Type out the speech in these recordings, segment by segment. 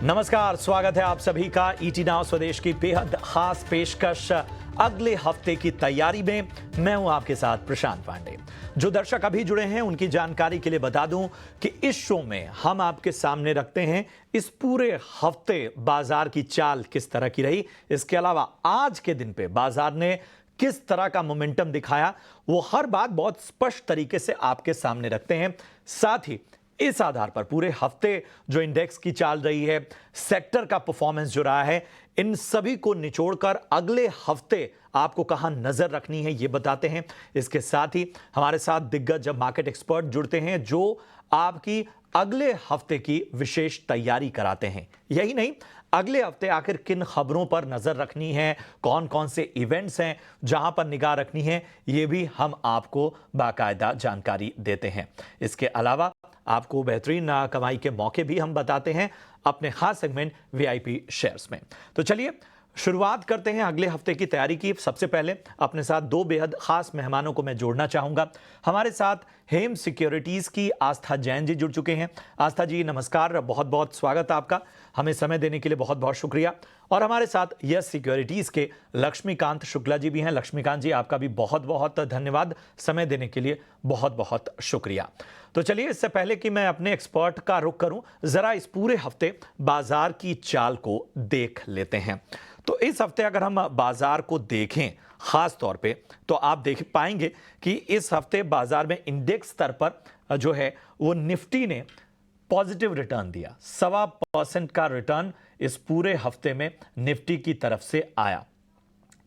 नमस्कार, स्वागत है आप सभी का ईटी नाउ स्वदेश की बेहद खास पेशकश अगले हफ्ते की तैयारी में। मैं हूं आपके साथ प्रशांत पांडे। जो दर्शक अभी जुड़े हैं उनकी जानकारी के लिए बता दूं कि इस शो में हम आपके सामने रखते हैं इस पूरे हफ्ते बाजार की चाल किस तरह की रही, इसके अलावा आज के दिन पे बाजार ने किस तरह का मोमेंटम दिखाया, वो हर बात बहुत स्पष्ट तरीके से आपके सामने रखते हैं। साथ ही इस आधार पर पूरे हफ्ते जो इंडेक्स की चाल रही है, सेक्टर का परफॉर्मेंस जो रहा है, इन सभी को निचोड़कर अगले हफ्ते आपको कहां नजर रखनी है ये बताते हैं। इसके साथ ही हमारे साथ दिग्गज मार्केट एक्सपर्ट जुड़ते हैं जो आपकी अगले हफ्ते की विशेष तैयारी कराते हैं। यही नहीं, अगले हफ्ते आखिर किन खबरों पर नजर रखनी है, कौन कौन से इवेंट्स हैं जहां पर निगाह रखनी है, ये भी हम आपको बाकायदा जानकारी देते हैं। इसके अलावा आपको बेहतरीन कमाई के मौके भी हम बताते हैं अपने खास सेगमेंट वीआईपी शेयर्स में। तो चलिए शुरुआत करते हैं अगले हफ्ते की तैयारी की। सबसे पहले अपने साथ दो बेहद खास मेहमानों को मैं जोड़ना चाहूंगा। हमारे साथ हेम सिक्योरिटीज की आस्था जैन जी जुड़ चुके हैं। आस्था जी नमस्कार, बहुत बहुत स्वागत आपका, हमें समय देने के लिए बहुत बहुत शुक्रिया। और हमारे साथ यस सिक्योरिटीज के लक्ष्मीकांत शुक्ला जी भी हैं। लक्ष्मीकांत जी आपका भी बहुत बहुत धन्यवाद, समय देने के लिए बहुत बहुत शुक्रिया। तो चलिए इससे पहले कि मैं अपने एक्सपर्ट का रुख करूं, जरा इस पूरे हफ्ते बाजार की चाल को देख लेते हैं। तो इस हफ्ते अगर हम बाजार को देखें खास तौर पे, तो आप देख पाएंगे कि इस हफ्ते बाजार में इंडेक्स स्तर पर जो है वो निफ्टी ने पॉजिटिव रिटर्न दिया। 1.25% का रिटर्न इस पूरे हफ्ते में निफ्टी की तरफ से आया।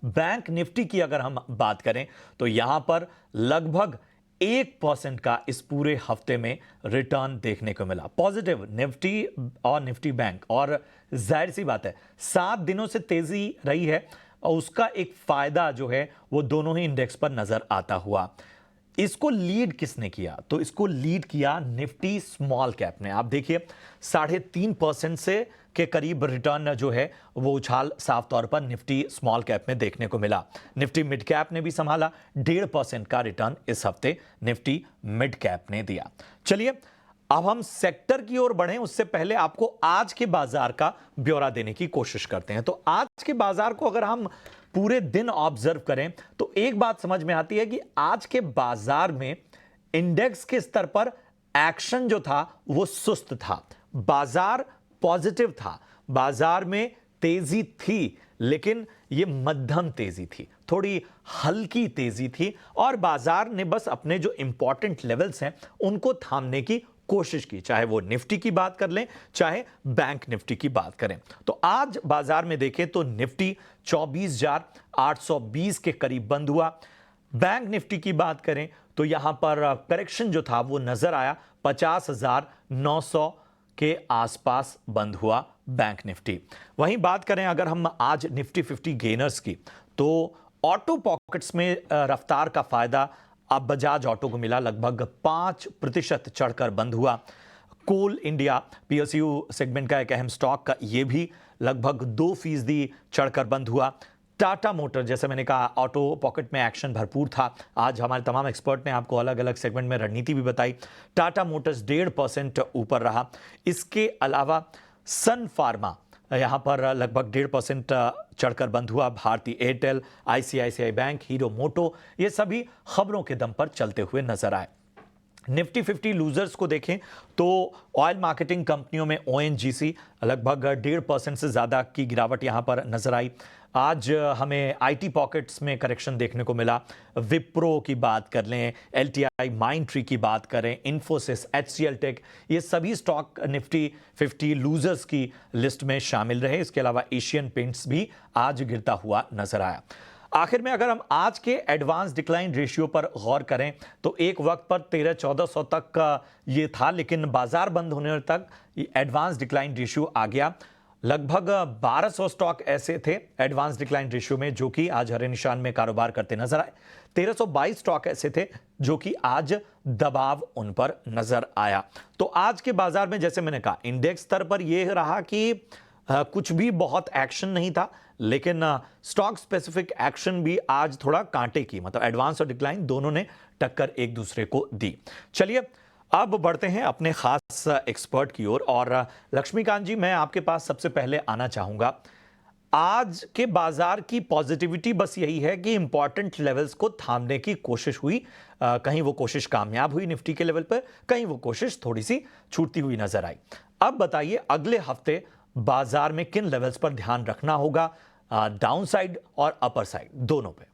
बैंक निफ्टी की अगर हम बात करें तो यहां पर लगभग 1% का इस पूरे हफ्ते में रिटर्न देखने को मिला, पॉजिटिव निफ्टी और निफ्टी बैंक। और जाहिर सी बात है 7 दिनों से तेजी रही है और उसका एक फायदा जो है वो दोनों ही इंडेक्स पर नजर आता हुआ। इसको लीड किसने किया? तो इसको लीड किया निफ्टी स्मॉल कैप ने। आप देखिए 3.5% से के करीब रिटर्न जो है वो उछाल साफ तौर पर निफ्टी स्मॉल कैप में देखने को मिला। निफ्टी मिड कैप ने भी संभाला, 1.5% का रिटर्न इस हफ्ते निफ्टी मिड कैप ने दिया। चलिए अब हम सेक्टर की ओर बढ़ें, उससे पहले आपको आज के बाजार का ब्यौरा देने की कोशिश करते हैं। तो आज के बाजार को अगर हम पूरे दिन ऑब्जर्व करें तो एक बात समझ में आती है कि आज के बाजार में इंडेक्स के स्तर पर एक्शन जो था वो सुस्त था। बाजार पॉजिटिव था, बाजार में तेजी थी, लेकिन ये मध्यम तेजी थी, थोड़ी हल्की तेजी थी और बाजार ने बस अपने जो इंपॉर्टेंट लेवल्स हैं उनको थामने की कोशिश की, चाहे वो निफ्टी की बात कर लें चाहे बैंक निफ्टी की बात करें। तो आज बाजार में देखें तो निफ्टी 24,820 के करीब बंद हुआ। बैंक निफ्टी की बात करें तो यहां पर करेक्शन जो था वो नजर आया, 50,900 के आसपास बंद हुआ बैंक निफ्टी। वहीं बात करें अगर हम आज निफ्टी 50 गेनर्स की, तो ऑटो पॉकेट्स में रफ्तार का फायदा अब बजाज ऑटो को मिला, लगभग 5% चढ़कर बंद हुआ। कोल इंडिया पीएसयू सेगमेंट का एक अहम स्टॉक का ये भी लगभग 2% चढ़कर बंद हुआ। टाटा मोटर, जैसे मैंने कहा ऑटो पॉकेट में एक्शन भरपूर था। आज हमारे तमाम एक्सपर्ट ने आपको अलग अलग सेगमेंट में रणनीति भी बताई। टाटा मोटर्स 1.5% ऊपर रहा। इसके अलावा सन फार्मा यहां पर लगभग 1.5% चढ़कर बंद हुआ। भारतीय एयरटेल, आईसीआईसीआई बैंक, हीरो मोटो, ये सभी खबरों के दम पर चलते हुए नजर आए। निफ्टी 50 लूजर्स को देखें तो ऑयल मार्केटिंग कंपनियों में ओएनजीसी लगभग 1.5% से ज्यादा की गिरावट यहां पर नजर आई। आज हमें आईटी पॉकेट्स में करेक्शन देखने को मिला। विप्रो की बात कर लें, एलटीआई माइंडट्री की बात करें, इन्फोसिस, एचसीएल टेक, ये सभी स्टॉक निफ्टी 50 लूजर्स की लिस्ट में शामिल रहे। इसके अलावा एशियन पेंट्स भी आज गिरता हुआ नजर आया। आखिर में अगर हम आज के एडवांस डिक्लाइन रेशियो पर गौर करें तो एक वक्त पर 1300-1400 तक का ये था, लेकिन बाजार बंद होने तक एडवांस डिक्लाइन रेशियो आ गया। लगभग 1200 स्टॉक ऐसे थे एडवांस डिक्लाइन रेशियो में जो कि आज हरे निशान में कारोबार करते नजर आए। 1322 स्टॉक ऐसे थे जो कि आज दबाव उन पर नजर आया। तो आज के बाजार में जैसे मैंने कहा इंडेक्स स्तर पर यह रहा कि कुछ भी बहुत एक्शन नहीं था, लेकिन स्टॉक स्पेसिफिक एक्शन भी आज थोड़ा कांटे की, मतलब एडवांस और डिक्लाइन दोनों ने टक्कर एक दूसरे को दी। चलिए अब बढ़ते हैं अपने खास एक्सपर्ट की ओर और लक्ष्मीकांत जी, मैं आपके पास सबसे पहले आना चाहूंगा। आज के बाजार की पॉजिटिविटी बस यही है कि इंपॉर्टेंट लेवल्स को थामने की कोशिश हुई। कहीं वो कोशिश कामयाब हुई निफ्टी के लेवल पर, कहीं वो कोशिश थोड़ी सी छूटती हुई नजर आई। अब बताइए अगले हफ्ते बाजार में किन लेवल्स पर ध्यान रखना होगा, डाउन साइड और अपर साइड दोनों पे?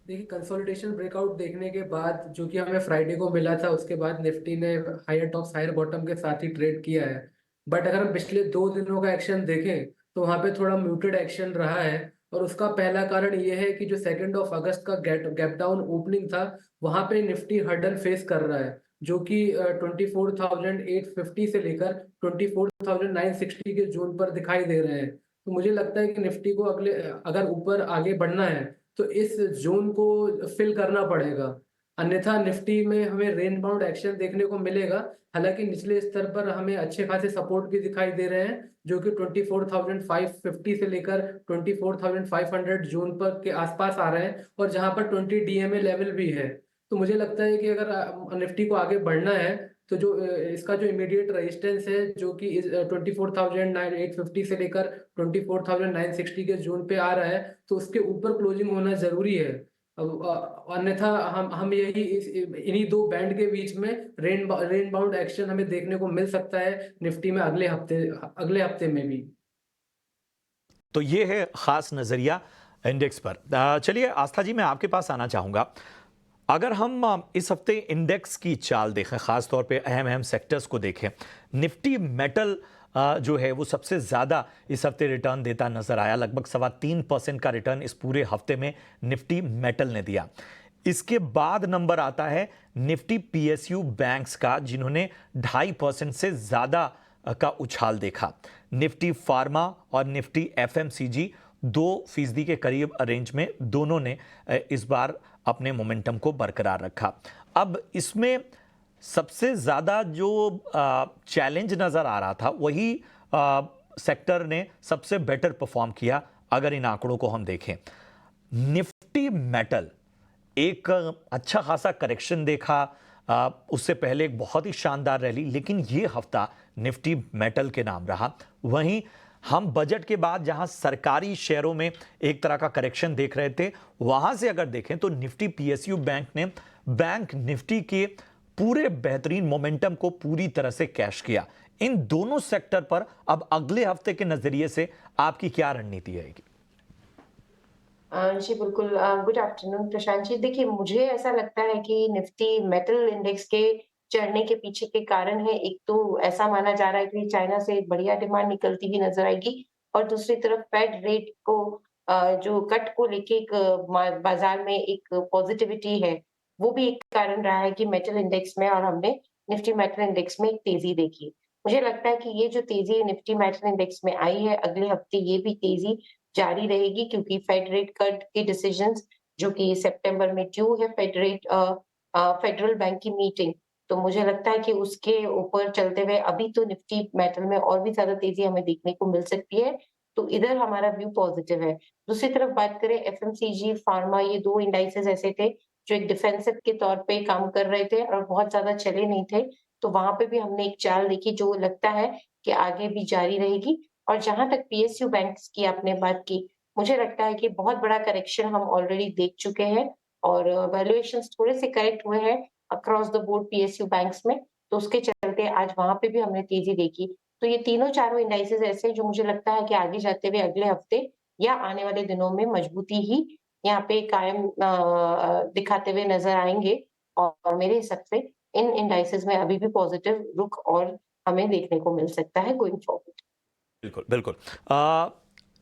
देखिए, कंसोलिडेशन ब्रेकआउट देखने के बाद जो कि हमें फ्राइडे को मिला था, उसके बाद निफ्टी ने हायर टॉप्स हायर बॉटम के साथ ही ट्रेड किया है। बट अगर हम पिछले 2 दिनों का एक्शन देखें तो वहाँ पे थोड़ा म्यूटेड एक्शन रहा है, और उसका पहला कारण ये है कि जो 2 अगस्त का गैप डाउन ओपनिंग था, वहाँ पे निफ्टी हर्डल फेस कर रहा है, जो कि 24,850 से लेकर 24,960 के जोन पर दिखाई दे रहे हैं। तो मुझे लगता है कि निफ्टी को अगर ऊपर आगे बढ़ना है तो इस जोन को फिल करना पड़ेगा, अन्यथा निफ्टी में हमें रेंज बाउंड एक्शन देखने को मिलेगा। हालांकि निचले स्तर पर हमें अच्छे खासे सपोर्ट भी दिखाई दे रहे हैं, जो कि 24,550 से लेकर 24,500 जोन पर के आसपास आ रहे हैं, और जहां पर 20 डीएमए लेवल भी है। तो मुझे लगता है कि अगर निफ्टी को आगे बढ़ना है तो जो इसका जो इमीडिएट रेजिस्टेंस है, जो कि 24,850 से लेकर 24,960 के जोन पे आ रहा है, तो उसके ऊपर क्लोजिंग होना जरूरी है। अब अन्यथा हम यही इन्हीं दो बैंड के बीच में रेन बाउंड एक्शन हमें देखने को मिल सकता है निफ्टी में अगले हफ्ते में भी। तो ये है खास नजरिया इंडेक्स पर। चलिए आस्था जी, मैं आपके पास आना चाहूंगा। अगर हम इस हफ्ते इंडेक्स की चाल देखें, खास तौर पे अहम अहम सेक्टर्स को देखें, निफ्टी मेटल जो है वो सबसे ज्यादा इस हफ्ते रिटर्न देता नजर आया। लगभग 3.25% का रिटर्न इस पूरे हफ्ते में निफ्टी मेटल ने दिया। इसके बाद नंबर आता है निफ्टी पीएसयू बैंक्स का, जिन्होंने 2.5% से ज्यादा का उछाल देखा। निफ्टी फार्मा और निफ्टी एफएमसीजी 2% के करीब रेंज में दोनों ने इस बार अपने मोमेंटम को बरकरार रखा। अब इसमें सबसे ज्यादा जो चैलेंज नजर आ रहा था, वही सेक्टर ने सबसे बेटर परफॉर्म किया। अगर इन आंकड़ों को हम देखें, निफ्टी मेटल एक अच्छा खासा करेक्शन देखा, उससे पहले एक बहुत ही शानदार रैली, लेकिन ये हफ्ता निफ्टी मेटल के नाम रहा। वहीं हम बजट के बाद जहां सरकारी शेयरों में एक तरह का करेक्शन देख रहे थे, वहां से अगर देखें तो निफ्टी पीएसयू बैंक ने बैंक निफ्टी के पूरे बेहतरीन मोमेंटम को पूरी तरह से कैश किया। इन दोनों सेक्टर पर अब अगले हफ्ते के नजरिए से आपकी क्या रणनीति रहेगी? जी बिल्कुल। Good afternoon Prashant ji. देखिए, मुझे ऐसा लगता है कि निफ्टी मेटल इंडेक्स के चढ़ने के पीछे के कारण है, एक तो ऐसा माना जा रहा है कि चाइना से एक बढ़िया डिमांड निकलती हुई नजर आएगी, और दूसरी तरफ फेड रेट को जो कट को लेके एक बाजार में एक पॉजिटिविटी है, वो भी एक कारण रहा है कि मेटल इंडेक्स में और हमने निफ्टी मेटल इंडेक्स में एक तेजी देखी। मुझे लगता है कि ये जो तेजी निफ्टी मेटल इंडेक्स में आई है, अगले हफ्ते ये भी तेजी जारी रहेगी, क्योंकि फेड रेट कट के डिसीजंस जो कि सितंबर में ड्यू है, फेडरल बैंक की मीटिंग, तो मुझे लगता है कि उसके ऊपर चलते हुए अभी तो निफ्टी मेटल में और भी ज्यादा तेजी हमें देखने को मिल सकती है। तो इधर हमारा व्यू पॉजिटिव है। दूसरी तरफ बात करें, एफएमसीजी, फार्मा, ये 2 इंडाइसेस ऐसे थे जो एक डिफेंसिव के तौर पे काम कर रहे थे और बहुत ज्यादा चले नहीं थे। तो वहां पे भी हमने एक चाल देखी जो लगता है कि आगे भी जारी रहेगी। और जहाँ तक पीएसयू बैंक्स की आपने बात की, मुझे लगता है कि बहुत बड़ा करेक्शन हम ऑलरेडी देख चुके हैं, और वैल्यूएशंस थोड़े से करेक्ट हुए हैं across the board PSU banks में, तो उसके चलते आज वहाँ पे भी हमने तेजी देखी। तो ये तीनों चारों इंडाइसेस ऐसे हैं जो मुझे लगता है कि आगे जाते हुए अगले हफ्ते या आने वाले दिनों में मजबूती ही यहाँ पे कायम दिखाते हुए नज़र आएँगे, और मेरे हिसाब से इन इंडाइसेस में अभी भी पॉजिटिव रुख और हमें देखने को मिल सकता है गोइंग फॉरवर्ड। बिल्कुल, बिल्कुल।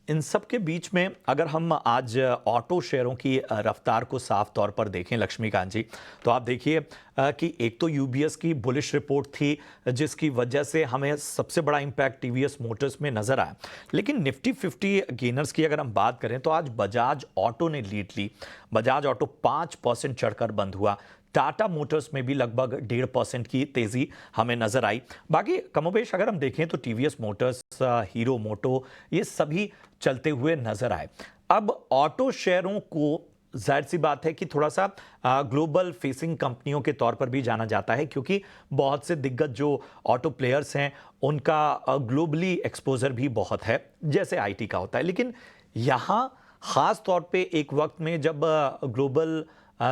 इन सब के बीच में अगर हम आज ऑटो शेयरों की रफ्तार को साफ तौर पर देखें लक्ष्मीकांत जी, तो आप देखिए कि एक तो यूबीएस की बुलिश रिपोर्ट थी, जिसकी वजह से हमें सबसे बड़ा इंपैक्ट टीवीएस मोटर्स में नजर आया। लेकिन निफ्टी 50 गेनर्स की अगर हम बात करें तो आज बजाज ऑटो ने लीड ली। बजाज ऑटो 5% चढ़कर बंद हुआ। टाटा मोटर्स में भी लगभग 1.5% की तेजी हमें नजर आई। बाकी कमोबेश अगर हम देखें तो टीवीएस मोटर्स, हीरो मोटो, ये सभी चलते हुए नजर आए। अब ऑटो शेयरों को जाहिर सी बात है कि थोड़ा सा ग्लोबल फेसिंग कंपनियों के तौर पर भी जाना जाता है, क्योंकि बहुत से दिग्गज जो ऑटो प्लेयर्स हैं उनका ग्लोबली एक्सपोजर भी बहुत है, जैसे आईटी का होता है। लेकिन यहाँ ख़ास तौर पे एक वक्त में जब ग्लोबल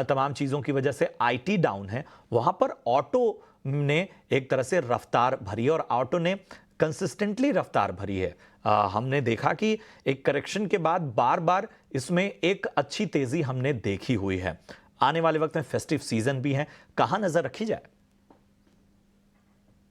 तमाम चीज़ों की वजह से आईटी डाउन है, वहाँ पर ऑटो ने एक तरह से रफ्तार भरी है और ऑटो ने कंसिस्टेंटली रफ्तार भरी है। हमने देखा कि एक करेक्शन के बाद बार बार इसमें एक अच्छी तेज़ी हमने देखी हुई है। आने वाले वक्त में फेस्टिव सीजन भी है, कहाँ नज़र रखी जाए?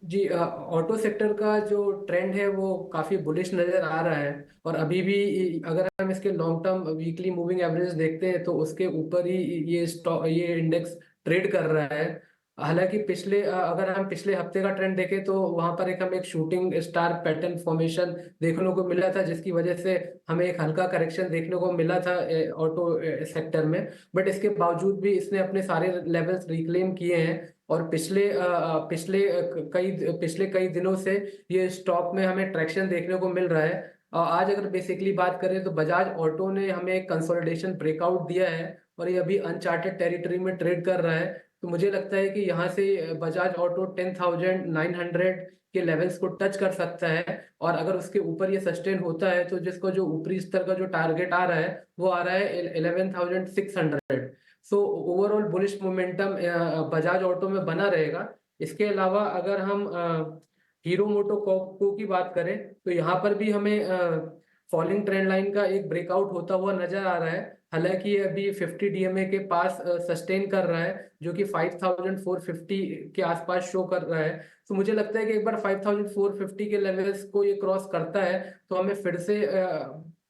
जी, ऑटो सेक्टर का जो ट्रेंड है वो काफ़ी बुलिश नज़र आ रहा है, और अभी भी अगर हम इसके long term weekly moving average देखते हैं तो उसके ऊपर ही ये इंडेक्स ट्रेड कर रहा है। हालांकि अगर हम पिछले हफ्ते का ट्रेंड देखें तो वहां पर हमें एक शूटिंग स्टार पैटर्न फॉर्मेशन देखने को मिला था, जिसकी वजह से हमें एक हल्का करेक्शन देखने को मिला था ऑटो सेक्टर में। बट इसके बावजूद भी इसने अपने सारे लेवल्स रिक्लेम किए हैं, और पिछले कई दिनों से ये स्टॉक में हमें ट्रैक्शन देखने को मिल रहा है। आज अगर बेसिकली बात करें तो बजाज ऑटो ने हमें एक कंसोलिडेशन ब्रेकआउट दिया है, और ये अभी अनचार्टेड टेरिटरी में ट्रेड कर रहा है। तो मुझे लगता है कि यहाँ से बजाज ऑटो 10,900 के लेवल्स को टच कर सकता है, और अगर उसके ऊपर ये सस्टेन होता है तो जिसको जो ऊपरी स्तर का जो टारगेट आ रहा है वो आ रहा है 11,600। So overall bullish momentum Bajaj auto में बना रहेगा। इसके अलावा अगर हम हीरो मोटोकॉर्प की बात करें तो यहाँ पर भी हमें फॉलिंग ट्रेंड लाइन का एक ब्रेकआउट होता हुआ नजर आ रहा है। हालांकि ये अभी 50 डीएमए के पास सस्टेन कर रहा है, जो कि 5,450 के आसपास शो कर रहा है। तो मुझे लगता है कि एक बार 5,450 के लेवल्स को ये क्रॉस करता है तो हमें फिर से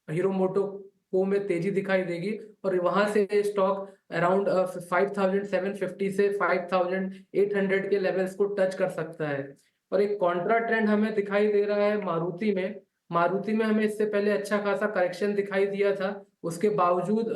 हीरो मोटो में तेजी दिखाई देगी, और वहां से स्टॉक अराउंड 5,750 से 5,800 के लेवल्स को टच कर सकता है। और एक कॉन्ट्रा ट्रेंड हमें दिखाई दे रहा है मारुति में हमें इससे पहले अच्छा खासा करेक्शन दिखाई दिया था। उसके बावजूद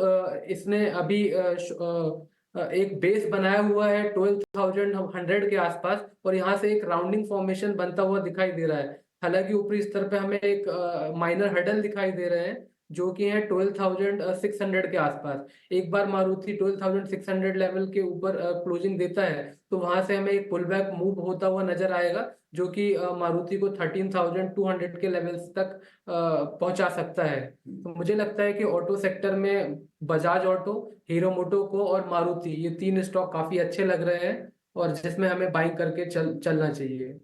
इसने अभी एक बेस बनाया हुआ है 12,100 के आसपास, और यहाँ से एक राउंडिंग फॉर्मेशन बनता हुआ दिखाई दे रहा है। हालांकि ऊपरी स्तर पे हमें एक माइनर हर्डल दिखाई दे रहे हैं, जो कि है 12,600 के आसपास। एक बार मारुति 12,600 लेवल के ऊपर क्लोजिंग देता है तो वहां से हमें एक पुल बैक मूव होता हुआ नजर आएगा, जो कि मारुति को 13,200 के लेवल्स तक पहुंचा सकता है। तो मुझे लगता है कि ऑटो सेक्टर में बजाज ऑटो, हीरो मोटोको और मारुति, ये तीन स्टॉक काफी अच्छे लग रहे हैं, और जिसमें हमें बाइंग करके चलना चाहिए।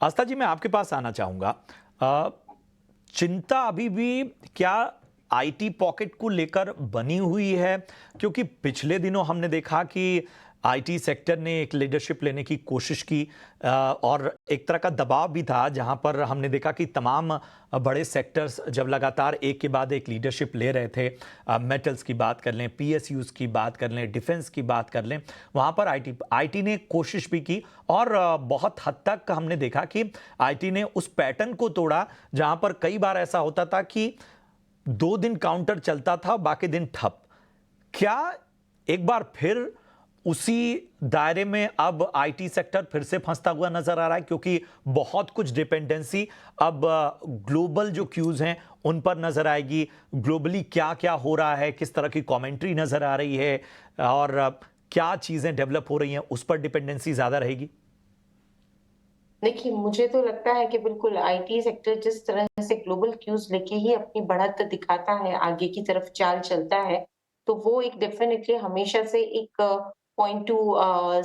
आस्था जी, मैं आपके पास आना चाहूंगा। चिंता अभी भी क्या आईटी पॉकेट को लेकर बनी हुई है? क्योंकि पिछले दिनों हमने देखा कि आईटी सेक्टर ने एक लीडरशिप लेने की कोशिश की और एक तरह का दबाव भी था, जहां पर हमने देखा कि तमाम बड़े सेक्टर्स जब लगातार एक के बाद एक लीडरशिप ले रहे थे, मेटल्स की बात कर लें, पीएसयूज की बात कर लें, डिफेंस की बात कर लें, वहां पर आईटी ने कोशिश भी की और बहुत हद तक हमने देखा कि आईटी ने उस पैटर्न को तोड़ा, जहां पर कई बार ऐसा होता था कि 2 दिन काउंटर चलता था, बाकी दिन ठप। क्या एक बार फिर उसी दायरे में अब आईटी सेक्टर फिर से फंसता हुआ नजर आ रहा है? क्योंकि बहुत कुछ डिपेंडेंसी अब ग्लोबल जो क्यूज हैं उन पर नजर आएगी। ग्लोबली क्या क्या हो रहा है, किस तरह की कमेंट्री नजर आ रही है और क्या चीजें डेवलप हो रही हैं, उस पर डिपेंडेंसी ज्यादा रहेगी। देखिए, मुझे तो लगता है कि बिल्कुल आईटी सेक्टर जिस तरह से ग्लोबल क्यूज लेके ही अपनी बढ़त दिखाता है, आगे की तरफ चाल चलता है, तो वो एक डेफिनेटली हमेशा से एक पॉइंट टू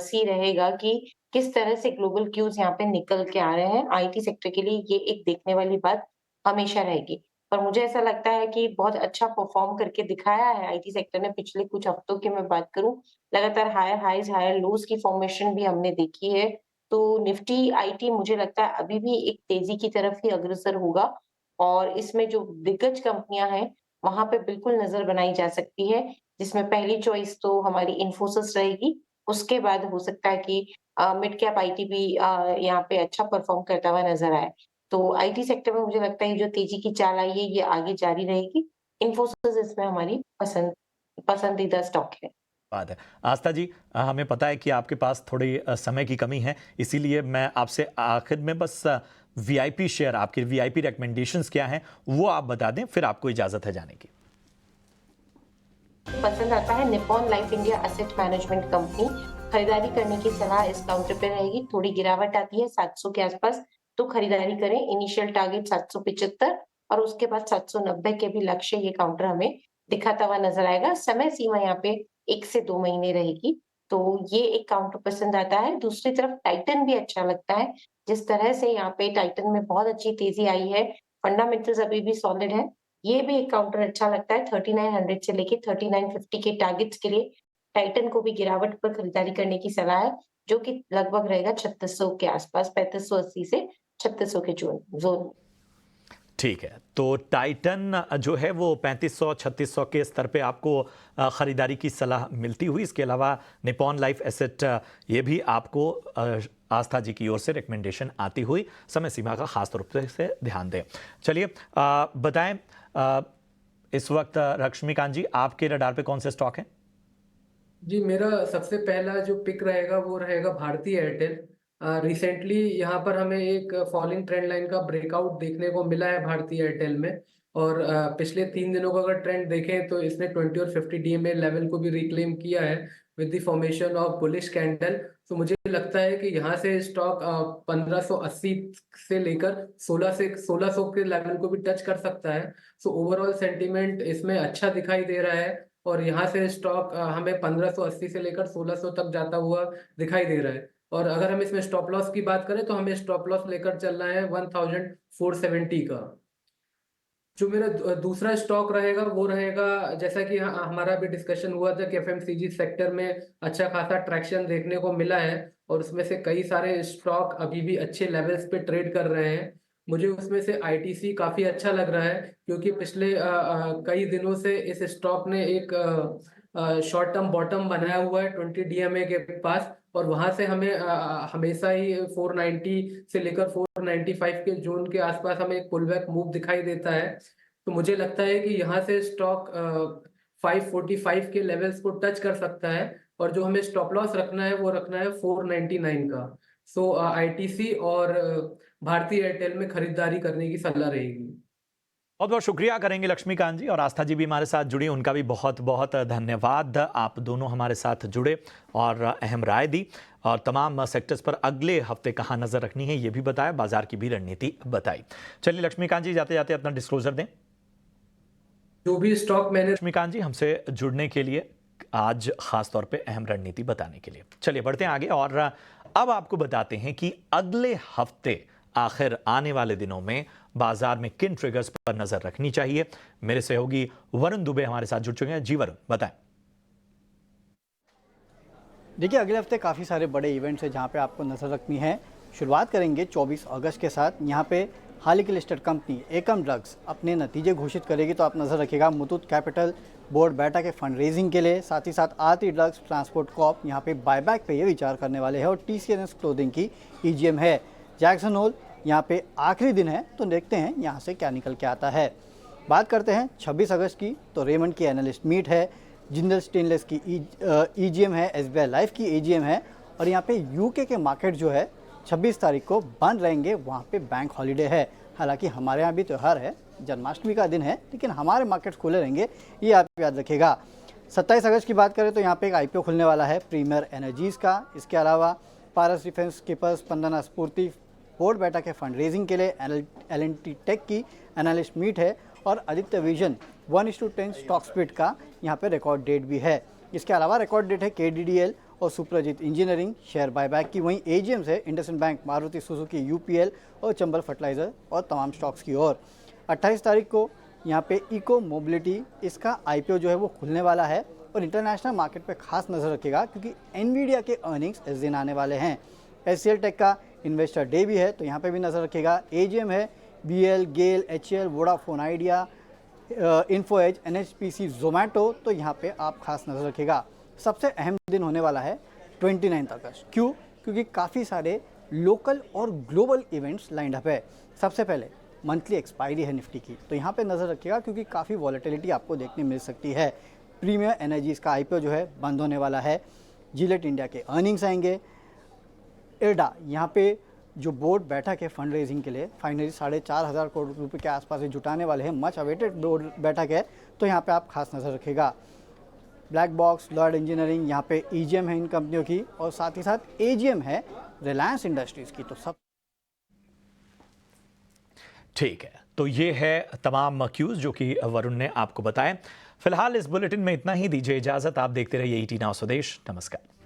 सी रहेगा कि किस तरह से ग्लोबल क्यूज यहाँ पे निकल के आ रहे हैं। आईटी सेक्टर के लिए ये एक देखने वाली बात हमेशा रहेगी। पर मुझे ऐसा लगता है कि बहुत अच्छा परफॉर्म करके दिखाया है आईटी सेक्टर ने पिछले कुछ हफ्तों की मैं बात करूँ, लगातार हायर हाइज, हायर लोज की फॉर्मेशन भी हमने देखी है। तो निफ्टी आईटी मुझे लगता है अभी भी एक तेजी की तरफ ही अग्रसर होगा, और इसमें जो दिग्गज कंपनियां हैं वहां पे बिल्कुल नजर बनाई जा सकती है, जिसमें पहली चॉइस तो हमारी इन्फोसिस रहेगी। उसके बाद हो सकता है कि मिड कैप आईटी भी यहाँ पे अच्छा परफॉर्म करता हुआ नजर आए। तो आईटी सेक्टर में मुझे लगता है जो तेजी की चाल आई है ये आगे जारी रहेगी। इन्फोसिस इसमें हमारी पसंदीदा स्टॉक है। बात है आस्था जी, हमें पता है कि आपके पास थोड़ी समय की कमी है, इसीलिए मैं आपसे आखिर में बस वीआईपी शेयर, आपके वीआईपी रिकमेंडेशंस क्या हैं वो आप बता दें, फिर आपको इजाजत है जाने की। पसंद आता है Nippon life India asset management company. खरीदारी करने की सलाह इस काउंटर पे रहेगी। थोड़ी गिरावट आती है 700 के आसपास, तो खरीदारी करें। इनिशियल टारगेट 775 और उसके बाद 790 के भी लक्ष्य ये काउंटर हमें दिखाता हुआ नजर आएगा। समय सीमा यहाँ पे 1 से 2 महीने रहेगी, तो ये एक काउंटर पसंद आता है। दूसरी तरफ टाइटन भी अच्छा लगता है। जिस तरह से यहाँ पे टाइटन में बहुत अच्छी तेजी आई है, फंडामेंटल्स अभी भी सॉलिड है। ये भी एक काउंटर अच्छा लगता है। 3900 से लेके 3950 के टारगेट्स के लिए टाइटन को भी गिरावट पर खरीदारी करने की सलाह है, जो कि लगभग रहेगा 3600 के आसपास, 3580 से 3600 के जोन। ठीक है, तो टाइटन जो है वो 3500-3600 के स्तर पे आपको खरीदारी की सलाह मिलती हुई। इसके अलावा निप्पॉन लाइफ एसेट ये भी आपको आस्था जी की ओर से रिकमेंडेशन आती हुई। समय सीमा का खास तौर से ध्यान दें। चलिए बताएं, इस वक्त लक्ष्मीकांत जी आपके रडार पे कौन से स्टॉक हैं? जी, मेरा सबसे पहला जो पिक रहेगा वो रहेगा भारती एयरटेल। रिसेंटली यहाँ पर हमें एक फॉलिंग ट्रेंड लाइन का ब्रेकआउट देखने को मिला है भारती एयरटेल में। और पिछले 3 दिनों का अगर ट्रेंड देखें तो इसने 20 और 50 डीएमए लेवल को भी रिक्लेम किया है with the formation of bullish candle. तो मुझे लगता है कि यहाँ से स्टॉक 1580 से लेकर 1600 के लेवल को भी टच कर सकता है। सो ओवरऑल सेंटीमेंट इसमें अच्छा दिखाई दे रहा है और यहाँ से स्टॉक हमें 1580 से लेकर 1600 तक जाता हुआ दिखाई दे रहा है। और अगर हम इसमें स्टॉप लॉस की बात करें तो हमें स्टॉप लॉस लेकर चलना है 1470 का। जो मेरा दूसरा स्टॉक रहेगा वो रहेगा, जैसा कि हमारा भी डिस्कशन हुआ था कि एफएमसीजी सेक्टर में अच्छा खासा ट्रैक्शन देखने को मिला है और उसमें से कई सारे स्टॉक अभी भी अच्छे लेवल्स पे ट्रेड कर रहे हैं। मुझे उसमें से आईटीसी काफी अच्छा लग रहा है क्योंकि पिछले कई दिनों से इस स्टॉक ने एक शॉर्ट टर्म बॉटम बनाया हुआ है 20 डीएमए के पास और वहां से हमें हमेशा ही 490 से लेकर 495 के जोन के आसपास हमें एक पुल बैक मूव दिखाई देता है। तो मुझे लगता है कि यहाँ से स्टॉक 545 के लेवल्स को टच कर सकता है और जो हमें स्टॉप लॉस रखना है वो रखना है 499 का। सो आईटीसी और भारती एयरटेल में खरीदारी करने की सलाह रहेगी। बहुत बहुत शुक्रिया करेंगे लक्ष्मीकांत जी, और आस्था जी भी हमारे साथ जुड़ी, उनका भी बहुत बहुत धन्यवाद। आप दोनों हमारे साथ जुड़े और अहम राय दी और तमाम सेक्टर्स पर अगले हफ्ते कहाँ नजर रखनी है ये भी बताया, बाजार की भी रणनीति बताई। चलिए लक्ष्मीकांत जी जाते जाते अपना डिस्क्लोजर दें। जो भी स्टॉक मैंने लक्ष्मीकांत जी हमसे जुड़ने के लिए, आज खास तौर पे अहम रणनीति बताने के लिए। चलिए बढ़ते हैं आगे और अब आपको बताते हैं कि अगले हफ्ते आखिर आने वाले दिनों में बाजार में किन ट्रिगर्स पर नजर रखनी चाहिए। मेरे सहयोगी वरुण दुबे हमारे साथ जुड़ चुके हैं। जी वरुण बताएं। देखिए अगले हफ्ते काफ़ी सारे बड़े इवेंट्स हैं जहां पे आपको नज़र रखनी है। शुरुआत करेंगे 24 अगस्त के साथ। यहां पे हाल ही की लिस्टेड कंपनी एकम ड्रग्स अपने नतीजे घोषित करेगी, तो आप नज़र रखिएगा। मुथूट कैपिटल बोर्ड बैठक के फंड रेजिंग के लिए, साथ ही साथ आरती ड्रग्स ट्रांसपोर्ट कॉप यहाँ पे बायबैक पे ये विचार करने वाले हैं और टीसीएनएस क्लोथिंग की ईजीएम है। जैक्सन होल यहाँ पे आखिरी दिन है, तो देखते हैं यहाँ से क्या निकल के आता है। बात करते हैं 26 अगस्त की, तो रेमंड की एनालिस्ट मीट है, जिंदल स्टेनलेस की ईजीएम है, एसबीआई लाइफ की ईजीएम है और यहाँ पे यूके के मार्केट जो है 26 तारीख को बंद रहेंगे, वहाँ पे बैंक हॉलीडे है। हालांकि हमारे यहाँ भी त्यौहार है, जन्माष्टमी का दिन है, लेकिन हमारे मार्केट्स खुले रहेंगे, ये आप याद रखिएगा। 27 अगस्त की बात करें तो यहाँ पे एक आईपीओ खुलने वाला है प्रीमियर एनर्जीज का। इसके अलावा पारस डिफेंस कीपर्स पंदना स्फूर्ति बोर्ड बैठक है फंड रेजिंग के लिए, एल&टी टेक की एनालिस्ट मीट है और आदित्य विजन 1:10 स्टॉक स्प्लिट का यहाँ पे रिकॉर्ड डेट भी है। इसके अलावा रिकॉर्ड डेट है केडीडीएल और सुप्रजीत इंजीनियरिंग शेयर बायबैक की। वहीं एजीएम्स है IndusInd bank, Maruti Suzuki, UPL और चंबल फर्टिलाइजर और तमाम स्टॉक्स की ओर। 28 तारीख को यहाँ पे इको मोबिलिटी, इसका आईपीओ जो है वो खुलने वाला है और इंटरनेशनल मार्केट पे खास नज़र रखिएगा क्योंकि एनवीडिया के अर्निंग्स इस दिन आने वाले हैं। एचसीएल टेक का इन्वेस्टर डे भी है, तो यहाँ पे भी नज़र रखिएगा। एजीएम है BL, GAIL, HL, Vodafone Idea, Info Edge, NHPC, Zomato, तो यहाँ पे आप खास नज़र रखिएगा। सबसे अहम दिन होने वाला है 29 अगस्त। क्यों? क्योंकि काफ़ी सारे लोकल और ग्लोबल इवेंट्स लाइंड अप है। सबसे पहले मंथली एक्सपायरी है निफ्टी की, तो यहाँ पे नज़र रखिएगा क्योंकि काफ़ी वॉलेटिलिटी आपको देखने मिल सकती है। प्रीमियर एनर्जीज का आईपीओ जो है बंद होने वाला है। जिलेट इंडिया के अर्निंग्स आएंगे। इरडा यहाँ पे जो बोर्ड बैठक है फंड रेजिंग के लिए, फाइनली 4,500 करोड़ रुपए के आसपास जुटाने वाले हैं। मच अवेटेड बोर्ड बैठक है, तो यहाँ पे आप खास नज़र रखिएगा। ब्लैक बॉक्स, लॉयड इंजीनियरिंग, यहाँ पे EGM है इन कंपनियों की, और साथ ही साथ AGM है रिलायंस इंडस्ट्रीज़ की। तो सब ठीक है, तो ये है तमाम क्यूज जो कि वरुण ने आपको बताए। फिलहाल इस बुलेटिन में इतना ही। दीजिए इजाजत, आप देखते रहिए ET नाउ स्वदेश। नमस्कार।